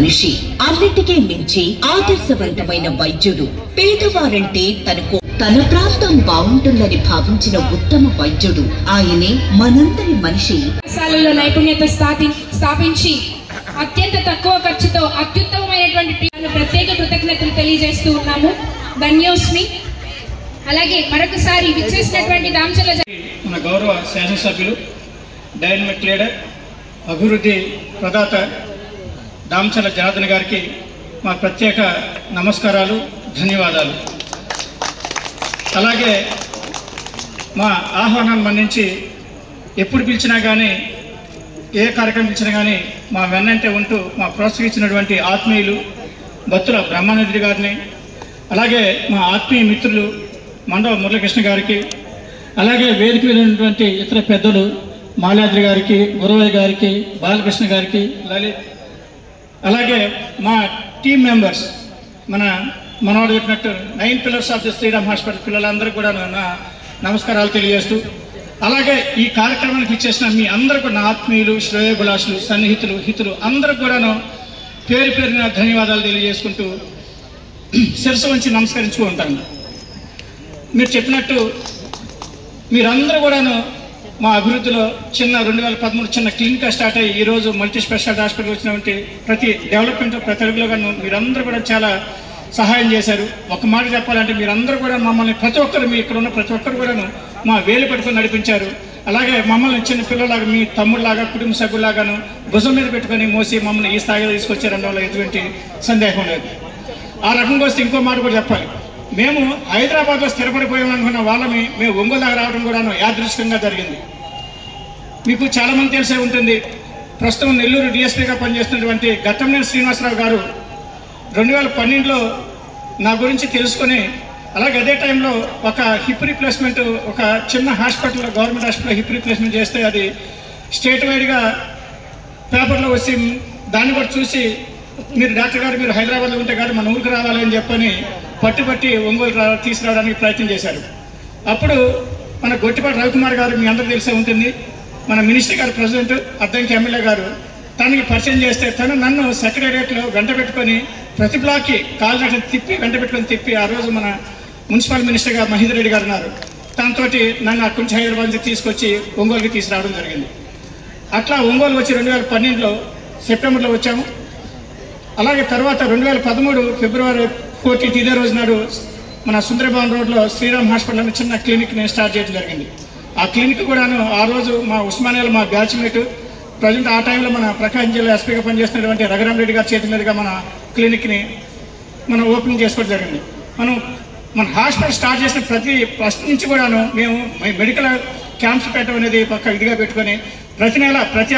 మనిషి, అన్నిటికీ మించి ఆదర్శవంతమైన వైద్యుడు. పేదవారంటే తన ప్రాంతం బాగుంటుందని భావించిన ఉత్తమ వైద్యుడు. ఆయనే మనందరి మనిషి. నైపుణ్యత స్థాపించి అత్యంత తక్కువ ఖర్చుతో అత్యుత్తమమైనటువంటి ప్రత్యేక కృతజ్ఞతలు తెలియజేస్తూ ఉన్నాము. ధన్యోస్మి. అలాగే మరొకసారి విచ్చేసినటువంటి దామచర్ల మన గౌరవ శాసనసభ్యులు, డైనమిక్ లీడర్, అభివృద్ధి ప్రదాత దామచర్ల జనార్దన్ గారికి మా ప్రత్యేక నమస్కారాలు, ధన్యవాదాలు. అలాగే మా ఆహ్వానాన్ని మన్నించి ఎప్పుడు పిలిచినా కానీ, ఏ కార్యక్రమం పిలిచినా కానీ మా వెన్నంటే ఉంటూ మా ప్రోత్సహించినటువంటి ఆత్మీయులు బత్తుల బ్రహ్మానందుడి గారిని, అలాగే మా ఆత్మీయ మిత్రులు మండవ మురళీకృష్ణ గారికి, అలాగే వేదిక మీద ఉన్నటువంటి ఇతర పెద్దలు మాల్యాద్రి గారికి, గురవయ్య గారికి, బాలకృష్ణ గారికి, లలిత్, అలాగే మా టీమ్ మెంబర్స్, మనవాడు చెప్పినట్టు 9 pillars of the Sriram hospital పిల్లలందరూ కూడా నా నమస్కారాలు తెలియజేస్తూ, అలాగే ఈ కార్యక్రమానికి ఇచ్చేసిన మీ అందరూ కూడా నా ఆత్మీయులు, శ్రేయోభిలాషులు, సన్నిహితులు, హితులు అందరూ కూడాను పేరు పేరున ధన్యవాదాలు తెలియజేసుకుంటూ శిరస్సు వంచి నమస్కరించుకుంటాను. మీరు చెప్పినట్టు మీరందరూ కూడాను మా అభివృద్ధిలో 2013 చిన్న క్లినిక్గా స్టార్ట్ అయ్యి ఈరోజు మల్టీ స్పెషాలిటీ హాస్పిటల్ వచ్చినటువంటి ప్రతి డెవలప్మెంట్, ప్రతి అడుగులోగాను మీరందరూ కూడా చాలా సహాయం చేశారు. ఒక మాట చెప్పాలంటే మీరందరూ కూడా మమ్మల్ని ప్రతి ఒక్కరు, మీ ఇక్కడ ఉన్న ప్రతి ఒక్కరు కూడాను మా వేలు పట్టుకొని నడిపించారు. అలాగే మమ్మల్ని చిన్న పిల్లలాగా, మీ తమ్ముళ్ళలాగా, కుటుంబ సభ్యులాగాను భుజం మీద పెట్టుకొని మోసి మమ్మల్ని ఈ స్థాయిలో తీసుకొచ్చారన్న ఎటువంటి సందేహం లేదు. ఆ రకంగా వస్తే ఇంకో మాట కూడా చెప్పాలి. మేము హైదరాబాద్లో స్థిరపడిపోయామనుకున్న వాళ్ళని మేము ఒంగోలు దగ్గర రావడం కూడాను యాదృచ్ఛికంగా జరిగింది. మీకు చాలామంది తెలిసే ఉంటుంది, ప్రస్తుతం నెల్లూరు డిఎస్పీగా పనిచేస్తున్నటువంటి ఘట్టంనేని శ్రీనివాసరావు గారు 2012లో నా గురించి తెలుసుకొని, అలాగే అదే టైంలో ఒక హిప్ రీప్లేస్మెంట్, ఒక చిన్న hospital, government hospital hip replacement చేస్తే అది స్టేట్ వైడ్గా పేపర్లో వచ్చి దాన్ని కూడా చూసి, మీరు డాక్టర్ గారు మీరు హైదరాబాద్లో ఉంటే కానీ మన ఊరికి రావాలని చెప్పని పట్టుబట్టి ఒంగోలు తీసుకురావడానికి ప్రయత్నం చేశారు. అప్పుడు మన గొట్టిపాటి రవికుమార్ గారు మీ అందరూ తెలిసే ఉంటుంది, మన మినిస్టర్ గారు, ప్రెసిడెంట్ అద్దంకి ఎమ్మెల్యే గారు తనకి పరిచయం చేస్తే తను నన్ను సెక్రటేరియట్లో వెంట పెట్టుకొని ప్రతి బ్లాక్కి కాలినట్లు తిప్పి వెంట పెట్టుకొని తిప్పి, ఆ రోజు మన మున్సిపల్ మినిస్టర్గా మహేందర్ రెడ్డి గారు ఉన్నారు, తనతోటి నన్ను అక్కడి నుంచి హైదరాబాద్ నుంచి తీసుకొచ్చి ఒంగోలుకి తీసుకురావడం జరిగింది. అట్లా ఒంగోలు వచ్చి 2012లో సెప్టెంబర్లో వచ్చాము. అలాగే తర్వాత 2013 ఫిబ్రవరి 14 ఇదే రోజు నాడు మన సుందరభవన్ రోడ్లో శ్రీరామ్ హాస్పిటల్ అని చిన్న క్లినిక్ని స్టార్ట్ చేయడం జరిగింది. ఆ క్లినిక్ కూడాను ఆ రోజు మా ఉస్మానియాలో మా బ్యాచ్మేట్, ప్రజెంట్ ఆ టైంలో మన ప్రకాశం జిల్లా ఎస్పీగా పనిచేస్తున్నటువంటి రఘురామరెడ్డి గారి చేతి మీదుగా మన క్లినిక్ని మనం ఓపెనింగ్ చేసుకోవడం జరిగింది. మన హాస్పిటల్ స్టార్ట్ చేసిన ఫస్ట్ నుంచి కూడాను మేము మెడికల్ క్యాంప్స్ పెట్టడం అనేది పక్క ఇదిగా పెట్టుకొని ప్రతి నెల, ప్రతి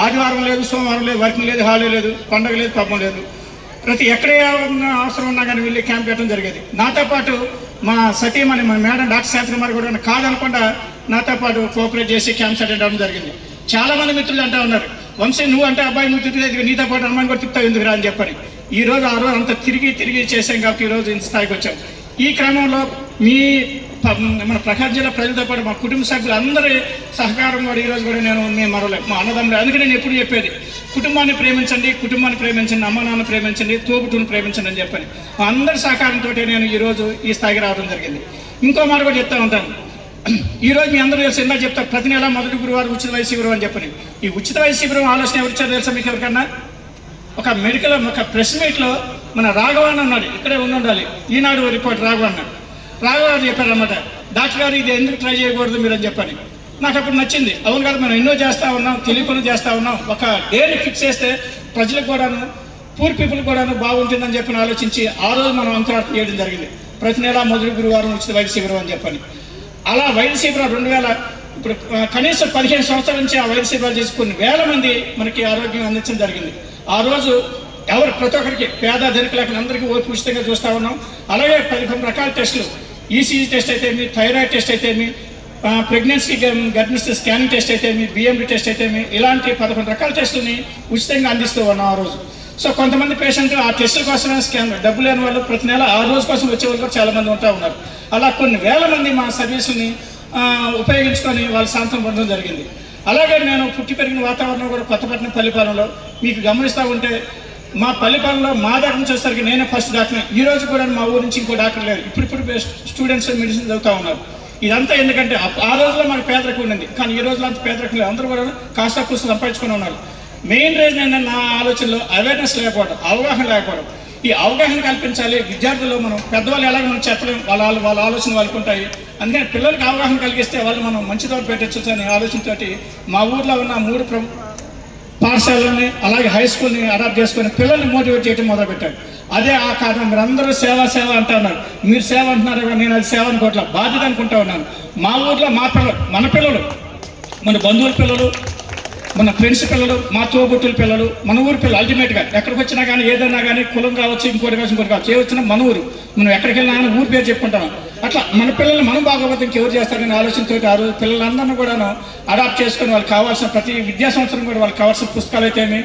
ఆదివారం లేదు, సోమవారం లేదు, వర్కింగ్ లేదు, హాలిడే లేదు, పండుగ లేదు, పబ్బం లేదు, ప్రతి ఎక్కడ అవసరం ఉన్నా కానీ వెళ్ళి క్యాంప్ పెట్టడం జరిగేది. నాతో పాటు మా సతీమణి, మన మేడం డాక్టర్ శాంతికుమార్ కూడా కాదనకుండా నాతో పాటు కోఆపరేట్ చేసి క్యాంప్స్ అటెండ్ అవ్వడం జరిగింది. చాలామంది మిత్రులు అంటూ ఉన్నారు, వంశీ నువ్వు అంటే అబ్బాయి నువ్వు తిరిగి నీతో పాటు అమ్మాయిని కూడా తిప్పుతావు ఎందుకు రా అని చెప్పని. ఆ రోజు అంత తిరిగి చేసాం కాబట్టి ఈరోజు ఇంత స్థాయికి వచ్చాం. ఈ క్రమంలో మన ప్రకాశం జిల్లా ప్రజలతో పాటు మా కుటుంబ సభ్యులు అందరి సహకారం కూడా ఈరోజు కూడా మేము మరవలేదు, మా అన్నదమ్ములు. అందుకే నేను ఎప్పుడు చెప్పేది, కుటుంబాన్ని ప్రేమించండి, అమ్మ నాన్న ప్రేమించండి, తోబుట్టును ప్రేమించండి అని చెప్పని అందరి సహకారంతో నేను ఈరోజు ఈ స్థాయికి రావడం జరిగింది. ఇంకో మాట కూడా చెప్తా ఉంటాను, ఈరోజు మీ అందరూ తెలుసు, ఇందాక చెప్తా, ప్రతి నెల మొదటి గురువారం ఉచిత వైద్య శిబిరం అని చెప్పని. ఈ ఉచిత వైద్య శిబిరం ఆలోచన ఎవరు ఇచ్చారో తెలుసా మీకు ఎవరికన్నా? ఒక మెడికల్ ఒక ప్రెస్ మీట్లో మన రాఘవన్ అన్నాడు, ఇక్కడే ఉండాలి, ఈనాడు రిపోర్ట్ రాఘవన్ గారు చెప్పారన్నమాట, డాక్టర్ గారు ఇది ఎందుకు ట్రై చేయకూడదు మీరు అని చెప్పని. నాకు అప్పుడు నచ్చింది, అవును కదా మనం ఎన్నో చేస్తూ ఉన్నాం, తెలియకుండా చేస్తూ ఉన్నాం, ఒక డేని ఫిక్స్ చేస్తే ప్రజలకు కూడాను, పూర్ పీపుల్ కూడాను బాగుంటుందని చెప్పని ఆలోచించి ఆ రోజు మనం అంతరార్థం చేయడం జరిగింది. ప్రతి నెల మొదటి గురువారం ఉచిత వైద్య శిబిరం అని చెప్పని. అలా వైద్య శిబిరం 2000 ఇప్పుడు కనీసం 15 సంవత్సరాల నుంచి ఆ వైద్య శిబిరాలు చేసి కొన్ని వేల మంది మనకి ఆరోగ్యం అందించడం జరిగింది. ఆ రోజు ప్రతి ఒక్కరికి, పేద ధనికులకి అందరికీ ఓపి ఉచితంగా చూస్తూ ఉన్నాం. అలాగే 11 రకాల టెస్టులు, ఈసీజీ టెస్ట్ అయితే ఏమి, థైరాయిడ్ టెస్ట్ అయితే ఏమి, ప్రెగ్నెన్సీ గర్భిణీ స్కానింగ్ టెస్ట్ అయితే ఏమి, బిఎండి టెస్ట్ అయితే ఏమి, ఇలాంటి 11 రకాల టెస్టులని ఉచితంగా అందిస్తూ ఉన్నాం ఆ రోజు. సో కొంతమంది పేషెంట్లు ఆ టెస్టుల కోసమే డబ్బు లేని వాళ్ళు ప్రతి నెల ఆ రోజు కోసం వచ్చే వాళ్ళు కూడా చాలామంది ఉంటూ ఉన్నారు. అలా కొన్ని వేల మంది మా సర్వీసుని ఉపయోగించుకొని వాళ్ళు సాంతం పొందడం జరిగింది. అలాగే నేను పుట్టి పెరిగిన వాతావరణం కూడా కొత్తపట్నం పల్లిపాలెంలో. మీకు గమనిస్తూ ఉంటే మా పల్లెపాలెంలో మా దగ్గర నుంచి వచ్చేసరికి నేనే ఫస్ట్ డాక్టర్. ఈ రోజు కూడా మా ఊరు నుంచి ఇంకో డాక్టర్ లేరు. ఇప్పుడు స్టూడెంట్స్ మెడిసిన్ చదువుతూ ఉన్నారు. ఇదంతా ఎందుకంటే ఆ రోజుల్లో మనకు పేదరికం ఉండింది, కానీ ఈ రోజులో అంత పేదరికం లేదు. అందరూ కూడా కాస్త కూర్చొని సంపాదించుకుని ఉన్నారు. మెయిన్ రీజన్ ఏంటంటే నా ఆలోచనలో అవేర్నెస్ లేకపోవడం, అవగాహన లేకపోవడం. ఈ అవగాహన కల్పించాలి విద్యార్థుల్లో. మనం పెద్దవాళ్ళు ఎలాగ మనం చెప్పలేం, వాళ్ళ ఆలోచన వాళ్ళకు ఉంటాయి. అందుకని పిల్లలకి అవగాహన కలిగిస్తే వాళ్ళు మనం మంచి తోట పెట్టచ్చు అనే ఆలోచనతోటి మా ఊర్లో ఉన్న 3 పాఠశాలని అలాగే హై స్కూల్ని అడాప్ట్ చేసుకొని పిల్లల్ని మోటివేట్ చేయడం మొదలుపెట్టారు. అదే ఆ కారణం. మీరు అందరూ సేవ అంటూ ఉన్నారు. మీరు సేవ అంటున్నారు, నేను అది సేవ అనుకోవట్లా, బాధ్యత అనుకుంటా ఉన్నాను. మా ఊర్లో మా పిల్లలు, మన పిల్లలు, మన బంధువుల పిల్లలు, మన ఫ్రెండ్స్ పిల్లలు, మా తోబుట్టుల పిల్లలు, మన ఊరి పిల్లలు. అల్టిమేట్గా ఎక్కడికి వచ్చినా కానీ ఏదైనా కానీ కులం కావచ్చు, ఇంకోటి కావచ్చు, ఏ వచ్చినా మన ఊరు. మనం ఎక్కడికి వెళ్ళినా కానీ ఊరి పేరు చెప్పుకుంటాం. అట్లా మన పిల్లల్ని మనం బాగోపోతే ఇంకెవరు చేస్తారనే ఆలోచనతో ఆ రోజు పిల్లలందరినీ కూడాను అడాప్ట్ చేసుకొని వాళ్ళకి కావాల్సిన ప్రతి విద్యా సంవత్సరం కూడా వాళ్ళకి కావాల్సిన పుస్తకాలు అయితేమి,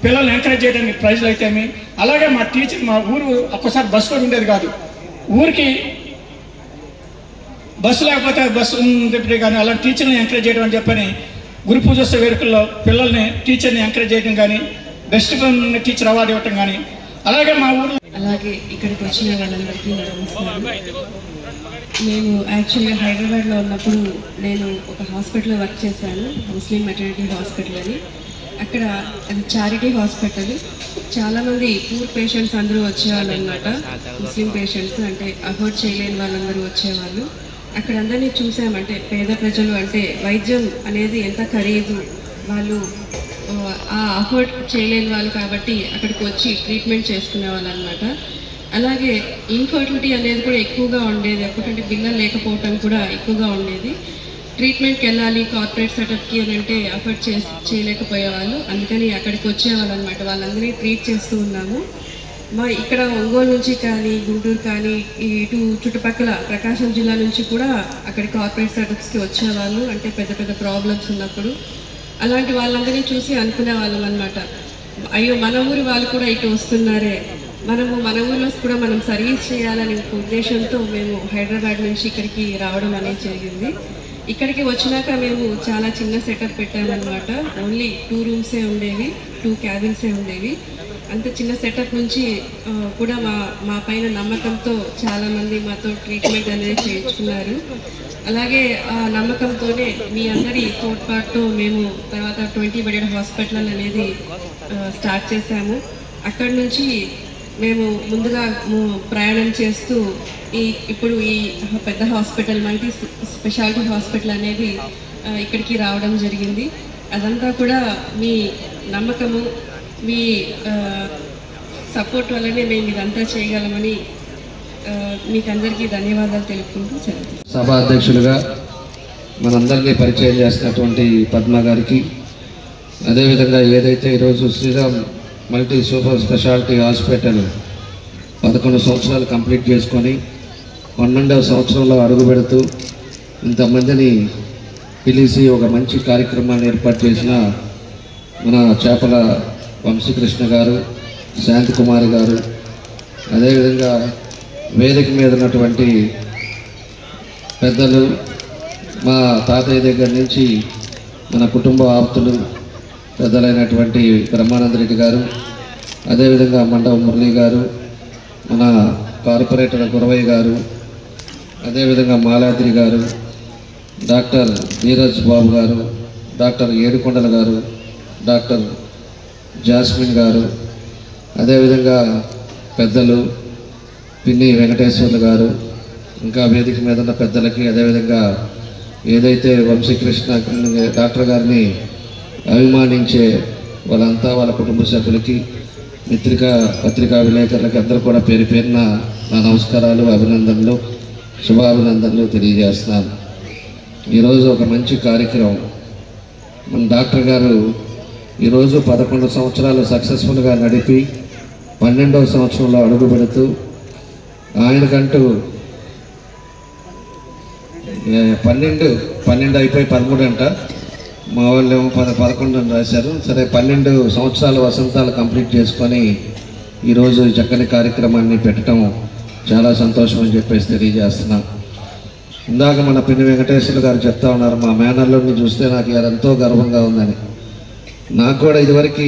పిల్లల్ని ఎంకరేజ్ చేయడానికి ప్రైజ్లు అయితేమి. అలాగే మా టీచర్, మా ఊరు ఒక్కసారి బస్సు కూడా ఉండేది కాదు. ఊరికి బస్సు లేకపోతే బస్సు చెప్పి కానీ అలా టీచర్ని ఎంకరేజ్ చేయడం అని చెప్పని గురు పూజోత్సవ వేడుకల్లో పిల్లల్ని టీచర్ని ఎంకరేజ్ చేయడం కానీ, బెస్ట్ టీచర్ అవార్డు ఇవ్వటం కానీ, అలాగే మా ఊర్లో అలాగే ఇక్కడికి వచ్చిన వాళ్ళందరికీ నమస్కారం. నేను యాక్చువల్గా హైదరాబాద్లో ఉన్నప్పుడు నేను ఒక హాస్పిటల్లో వర్క్ చేశాను, ముస్లిం మెటర్నిటీ హాస్పిటల్ అని. అక్కడ అది చారిటీ హాస్పిటల్. చాలామంది పూర్ పేషెంట్స్ అందరూ వచ్చేవాళ్ళు అనమాట. ముస్లిం పేషెంట్స్ అంటే అఫోర్డ్ చేయలేని వాళ్ళందరూ వచ్చేవాళ్ళు. అక్కడ అందరినీ చూసామంటే పేద ప్రజలు అంటే వైద్యం అనేది ఎంత ఖరీదు, వాళ్ళు ఆ అఫోర్డ్ చేయలేని వాళ్ళు కాబట్టి అక్కడికి వచ్చి ట్రీట్మెంట్ చేసుకునే వాళ్ళు అనమాట. అలాగే ఇన్ఫర్టిలిటీ అనేది కూడా ఎక్కువగా ఉండేది. ఎప్పుడంటే పిల్లలు లేకపోవటం కూడా ఎక్కువగా ఉండేది. ట్రీట్మెంట్కి వెళ్ళాలి కార్పొరేట్ సెటప్కి అని అంటే అఫోర్డ్ చేయలేకపోయేవాళ్ళు. అందుకని అక్కడికి వచ్చేవాళ్ళు అనమాట. వాళ్ళందరినీ ట్రీట్ చేస్తూ ఉన్నాము. మా ఇక్కడ ఒంగోలు నుంచి కానీ, గుంటూరు కానీ, ఇటు చుట్టుపక్కల ప్రకాశం జిల్లా నుంచి కూడా అక్కడ కార్పొరేట్ సెటప్స్కి వచ్చేవాళ్ళు. అంటే పెద్ద పెద్ద ప్రాబ్లమ్స్ ఉన్నప్పుడు అలాంటి వాళ్ళందరినీ చూసి అనుకునే వాళ్ళం అనమాట. అయ్యో మన ఊరి వాళ్ళు కూడా ఇటు వస్తున్నారే, మన ఊరిలో కూడా మనం సర్వీస్ చేయాలనే ఉద్దేశంతో మేము హైదరాబాద్ నుంచి ఇక్కడికి రావడం అనేది జరిగింది. ఇక్కడికి వచ్చినాక మేము చాలా చిన్న సెటప్ పెట్టామన్నమాట. ఓన్లీ 2 రూమ్సే ఉండేవి, 2 క్యాబిన్సే ఉండేవి. అంత చిన్న సెటప్ నుంచి కూడా మా పైన నమ్మకంతో చాలామంది మాతో ట్రీట్మెంట్ అనేది చేయించుకున్నారు. అలాగే ఆ నమ్మకంతోనే మీ అందరి తోడ్పాటుతో మేము తర్వాత 20 బెడెడ్ హాస్పిటల్ అనేది స్టార్ట్ చేశాము. అక్కడి నుంచి మేము ముందుగా ప్రయాణం చేస్తూ ఇప్పుడు ఈ పెద్ద హాస్పిటల్, మల్టీ స్పెషాలిటీ హాస్పిటల్ అనేది ఇక్కడికి రావడం జరిగింది. అదంతా కూడా మీ నమ్మకము, మీ సపోర్ట్ వల్లనే మేము ఇదంతా చేయగలమని మీకు అందరికీ ధన్యవాదాలు తెలుపుకుంటూ సెలవు. సభా అధ్యక్షులుగా మనందరినీ పరిచయం చేసినటువంటి పద్మ గారికి, అదేవిధంగా ఏదైతే ఈరోజు Sriram multi super speciality hospital 11 సంవత్సరాలు కంప్లీట్ చేసుకొని 12వ సంవత్సరంలో అడుగు పెడుతూ ఇంతమందిని పిలిచి ఒక మంచి కార్యక్రమాన్ని ఏర్పాటు చేసిన మన చేపల వంశీకృష్ణ గారు, శాంతికుమారి గారు, అదేవిధంగా వేదిక మీద ఉన్నటువంటి పెద్దలు, మా తాతయ్య దగ్గర నుంచి మన కుటుంబ ఆప్తులు పెద్దలైనటువంటి బ్రహ్మానంద రెడ్డి గారు, అదేవిధంగా మండవ మురళి గారు, మన కార్పొరేటర్ గురవయ్య గారు, అదేవిధంగా మాలాద్రి గారు, డాక్టర్ ధీరజ్ బాబు గారు, డాక్టర్ ఏడుకొండల గారు, డాక్టర్ జాస్మిన్ గారు, అదేవిధంగా పెద్దలు పిన్ని వెంకటేశ్వర్లు గారు, ఇంకా వేదిక మీద ఉన్న పెద్దలకి, అదేవిధంగా ఏదైతే వంశీకృష్ణ డాక్టర్ గారిని అభిమానించే వాళ్ళంతా వాళ్ళ కుటుంబ సభ్యులకి, పత్రికా విలేకరులకి అందరూ కూడా పేరు పేరున నా నమస్కారాలు, అభినందనలు, శుభాభినందనలు తెలియజేస్తున్నాను. ఈరోజు ఒక మంచి కార్యక్రమం. మన డాక్టర్ గారు ఈరోజు 11 సంవత్సరాలు సక్సెస్ఫుల్గా నడిపి 12వ సంవత్సరంలో అడుగు పెడుతూ ఆయనకంటూ 12 అయిపోయి 13 అంట, మా వాళ్ళు ఏమో 11 అని రాశారు. సరే 12 సంవత్సరాల వసంతాలు కంప్లీట్ చేసుకొని ఈరోజు చక్కని కార్యక్రమాన్ని పెట్టడం చాలా సంతోషం అని చెప్పేసి తెలియజేస్తున్నాం. ఇందాక మన పిన్ని వెంకటేశ్వర గారు చెప్తా ఉన్నారు, మా మేనల్లోని చూస్తే నాకు ఎంతో గర్వంగా ఉందని. నాకు కూడా ఇదివరకు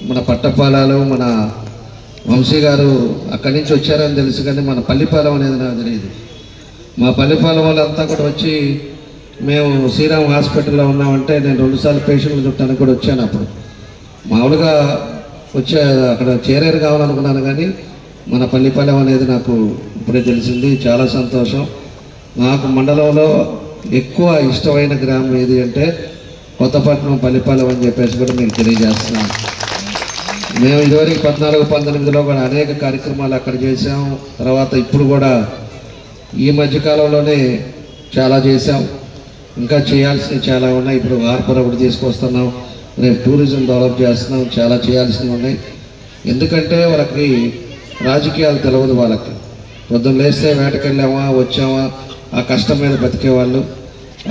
మన పట్టపాలాలు, మన వంశీ గారు అక్కడి నుంచి వచ్చారని తెలుసు, కానీ మన పల్లిపాలెం అనేది నాకు తెలియదు. మా పల్లిపాలెం వాళ్ళంతా కూడా వచ్చి మేము శ్రీరామ్ హాస్పిటల్లో ఉన్నామంటే నేను 2 సార్లు పేషెంట్లు చుట్టానికి కూడా వచ్చాను. అప్పుడు మామూలుగా వచ్చే అక్కడ చేరేరు కావాలనుకున్నాను, కానీ మన పల్లిపాలెం అనేది నాకు ఇప్పుడే తెలిసింది. చాలా సంతోషం. నాకు మండలంలో ఎక్కువ ఇష్టమైన గ్రామం ఏది అంటే కొత్తపట్నం పల్లిపాలెం అని చెప్పేసి కూడా మీకు తెలియజేస్తున్నాను. మేము ఇదివరకు 14-19లో కూడా అనేక కార్యక్రమాలు అక్కడ చేసాం. తర్వాత ఇప్పుడు కూడా ఈ మధ్యకాలంలోనే చాలా చేసాం. ఇంకా చేయాల్సినవి చాలా ఉన్నాయి. ఇప్పుడు హార్బర్ ఒకటి తీసుకొస్తున్నాం, రేపు టూరిజం డెవలప్ చేస్తున్నాం. చాలా చేయాల్సినవి ఉన్నాయి. ఎందుకంటే వాళ్ళకి రాజకీయాలు తెలియదు. వాళ్ళకి పొద్దున్న లేస్తే వేటకెళ్ళామా వచ్చామా ఆ కష్టం మీద బతికేవాళ్ళు.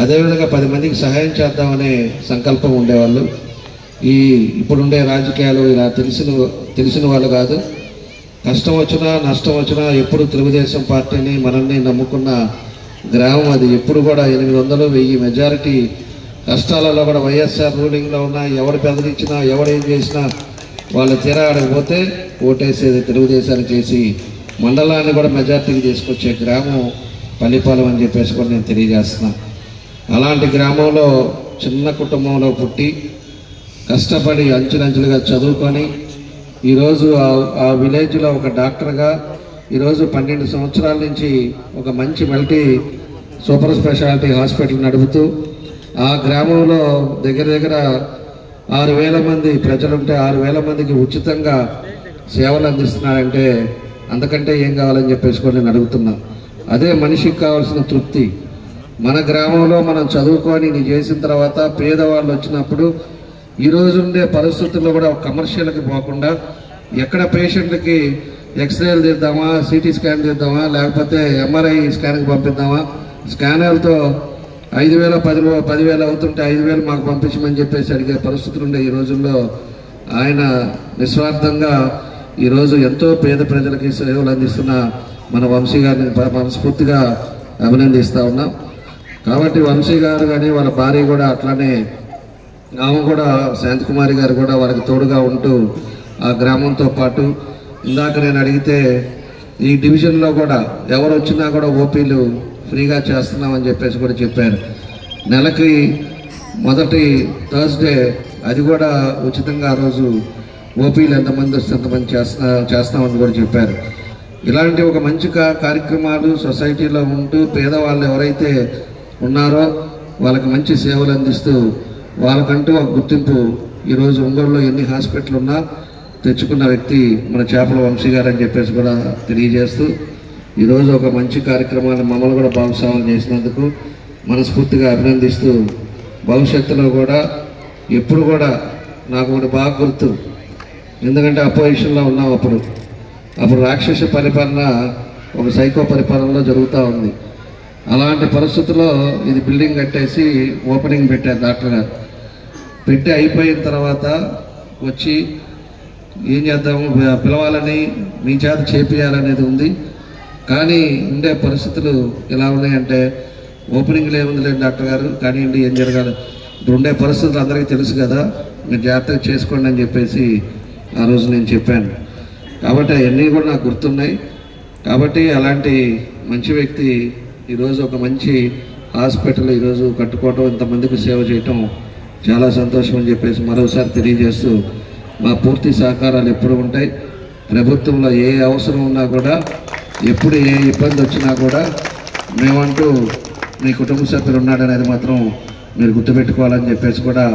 అదేవిధంగా 10 మందికి సహాయం చేద్దామనే సంకల్పం ఉండేవాళ్ళు. ఇప్పుడుండే రాజకీయాలు ఇలా తెలిసిన వాళ్ళు కాదు. కష్టం వచ్చినా నష్టం వచ్చినా ఎప్పుడు తెలుగుదేశం పార్టీని మనల్ని నమ్ముకున్న గ్రామం అది. ఎప్పుడు కూడా 800-1000 మెజారిటీ కష్టాలలో కూడా వైఎస్ఆర్ రూలింగ్లో ఉన్నా ఎవరు బెదిరించినా ఎవడేం చేసినా వాళ్ళు తీరా ఆడకపోతే ఓటేసేది తెలుగుదేశానికి చేసి మండలాన్ని కూడా మెజారిటీకి తీసుకొచ్చే గ్రామం పల్లిపాలెం అని చెప్పేసి కూడా నేను తెలియజేస్తున్నా. అలాంటి గ్రామంలో చిన్న కుటుంబంలో పుట్టి కష్టపడి అంచులంచులుగా చదువుకొని ఈరోజు ఆ విలేజ్లో ఒక డాక్టర్గా ఈరోజు 12 సంవత్సరాల నుంచి ఒక మంచి మల్టీ సూపర్ స్పెషాలిటీ హాస్పిటల్ నడుపుతూ ఆ గ్రామంలో దగ్గర 6,000 మంది ప్రజలుంటే 6,000 మందికి ఉచితంగా సేవలు అందిస్తున్నారంటే అంతకంటే ఏం కావాలని చెప్పేసి కూడా నేను అడుగుతున్నా. అదే మనిషికి కావాల్సిన తృప్తి. మన గ్రామంలో మనం చదువుకొని నీ చేసిన తర్వాత పేదవాళ్ళు వచ్చినప్పుడు ఈరోజు ఉండే పరిస్థితుల్లో కూడా కమర్షియల్కి పోకుండా ఎక్కడ పేషెంట్లకి ఎక్స్రేలు తీద్దామా, సిటీ స్కాన్ తీద్దామా, లేకపోతే ఎంఆర్ఐ స్కాన్కి పంపిద్దామా, స్కానర్తో 5,000 10,000 అవుతుంటే 5,000 మాకు పంపించమని చెప్పేసి అడిగే పరిస్థితులు ఉండే ఈ రోజుల్లో ఆయన నిస్వార్థంగా ఈరోజు ఎంతో పేద ప్రజలకి సేవలు అందిస్తున్న మన వంశీ గారిని మనస్ఫూర్తిగా అభినందిస్తూ ఉన్నాం. కాబట్టి వంశీ గారు కానీ వాళ్ళ భార్య కూడా అట్లానే ఆమె కూడా శాంతికుమారి గారు కూడా వాళ్ళకి తోడుగా ఉంటూ ఆ గ్రామంతో పాటు ఇందాక నేను అడిగితే ఈ డివిజన్లో కూడా ఎవరు వచ్చినా కూడా ఓపీలు ఫ్రీగా చేస్తున్నామని చెప్పేసి కూడా చెప్పారు. నెలకి మొదటి థర్స్డే అది కూడా ఉచితంగా ఆ రోజు ఓపీలు ఎంతమంది వస్తే అంతమంది చేస్తామని కూడా చెప్పారు. ఇలాంటి ఒక మంచి కార్యక్రమాలు సొసైటీలో ఉంటూ పేదవాళ్ళు ఎవరైతే ఉన్నారో వాళ్ళకి మంచి సేవలు అందిస్తూ వాళ్ళకంటూ ఒక గుర్తింపు ఈరోజు ఒంగోలులో ఎన్ని హాస్పిటల్ ఉన్నా తెచ్చుకున్న వ్యక్తి మన చేపల వంశీ గారు అని చెప్పేసి కూడా తెలియజేస్తూ ఈరోజు ఒక మంచి కార్యక్రమాన్ని మమ్మల్ని కూడా భాగస్వామ్యం చేసినందుకు మనస్ఫూర్తిగా అభినందిస్తూ భవిష్యత్తులో కూడా ఎప్పుడు కూడా నాకు ఒకటి బాగా గుర్తు. ఎందుకంటే అపోజిషన్లో ఉన్నాం అప్పుడు రాక్షస పరిపాలన ఒక సైకో పరిపాలనలో జరుగుతూ ఉంది. అలాంటి పరిస్థితుల్లో ఇది బిల్డింగ్ కట్టేసి ఓపెనింగ్ పెట్టారు డాక్టర్ గారు. పెట్టి అయిపోయిన తర్వాత వచ్చి ఏం చేద్దాము పిలవాలని మీ చేత చేపియాలనేది ఉంది. కానీ ఉండే పరిస్థితులు ఎలా ఉన్నాయంటే ఓపెనింగ్లో ఏముంది లేదు డాక్టర్ గారు కానివ్వండి ఏం జరగాలి ఇప్పుడు ఉండే పరిస్థితులు అందరికీ తెలుసు కదా, మీరు జాగ్రత్తగా చేసుకోండి అని చెప్పేసి ఆ రోజు నేను చెప్పాను. కాబట్టి అవన్నీ కూడా నాకు గుర్తున్నాయి. కాబట్టి అలాంటి మంచి వ్యక్తి ఈరోజు ఒక మంచి హాస్పిటల్ ఈరోజు కట్టుకోవటం, ఇంతమందికి సేవ చేయటం చాలా సంతోషం అని చెప్పేసి మరోసారి తెలియజేస్తూ మా పూర్తి సహకారాలు ఎప్పుడు ఉంటాయి. ప్రభుత్వంలో ఏ అవసరం ఉన్నా కూడా ఎప్పుడు ఏ ఇబ్బంది వచ్చినా కూడా మేమంటూ మీ కుటుంబ సభ్యులు ఉన్నాడనేది మాత్రం మీరు గుర్తుపెట్టుకోవాలని చెప్పేసి కూడా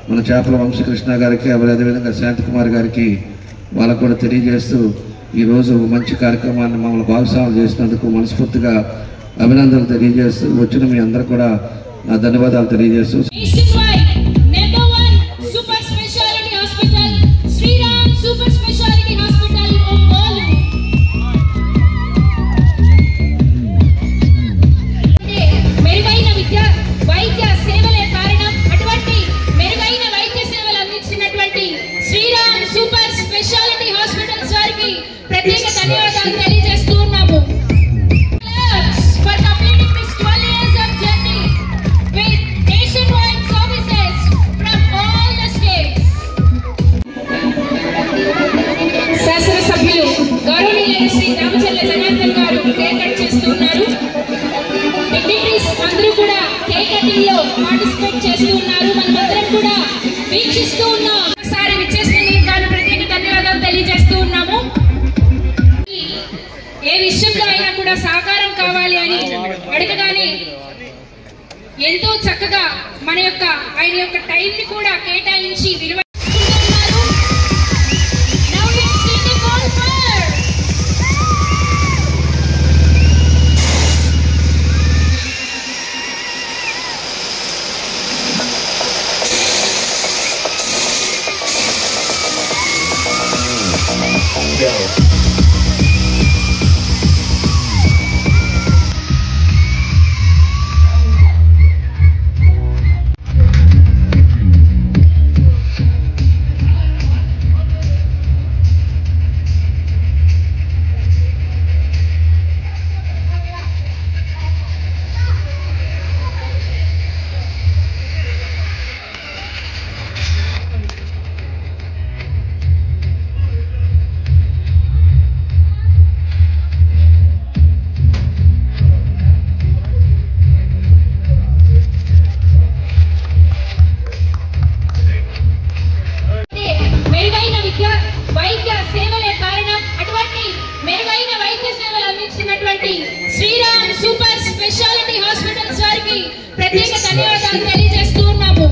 మన చేపల వంశకృష్ణ గారికి అదేవిధంగా శాంతికుమార్ గారికి వాళ్ళకు కూడా తెలియజేస్తూ ఈరోజు మంచి కార్యక్రమాన్ని మమ్మల్ని భాగస్వామ్యం చేసినందుకు మనస్ఫూర్తిగా అభినందనలు తెలియజేస్తూ వచ్చిన మీ అందరూ కూడా నా ధన్యవాదాలు తెలియజేస్తూ ప్రత్యేక ధన్యవాదాలు తెలియజేస్తూ ఉన్నాము. శాసనసభ్యులు ఎంతో చక్కగా ఆయన యొక్క టైంని కూడా కేటాయించి విలువ శ్రీరామ్ సూపర్ స్పెషాలిటీ హాస్పిటల్స్ వారికి ప్రత్యేక ధన్యవాదాలు తెలియజేస్తూ ఉన్నాము.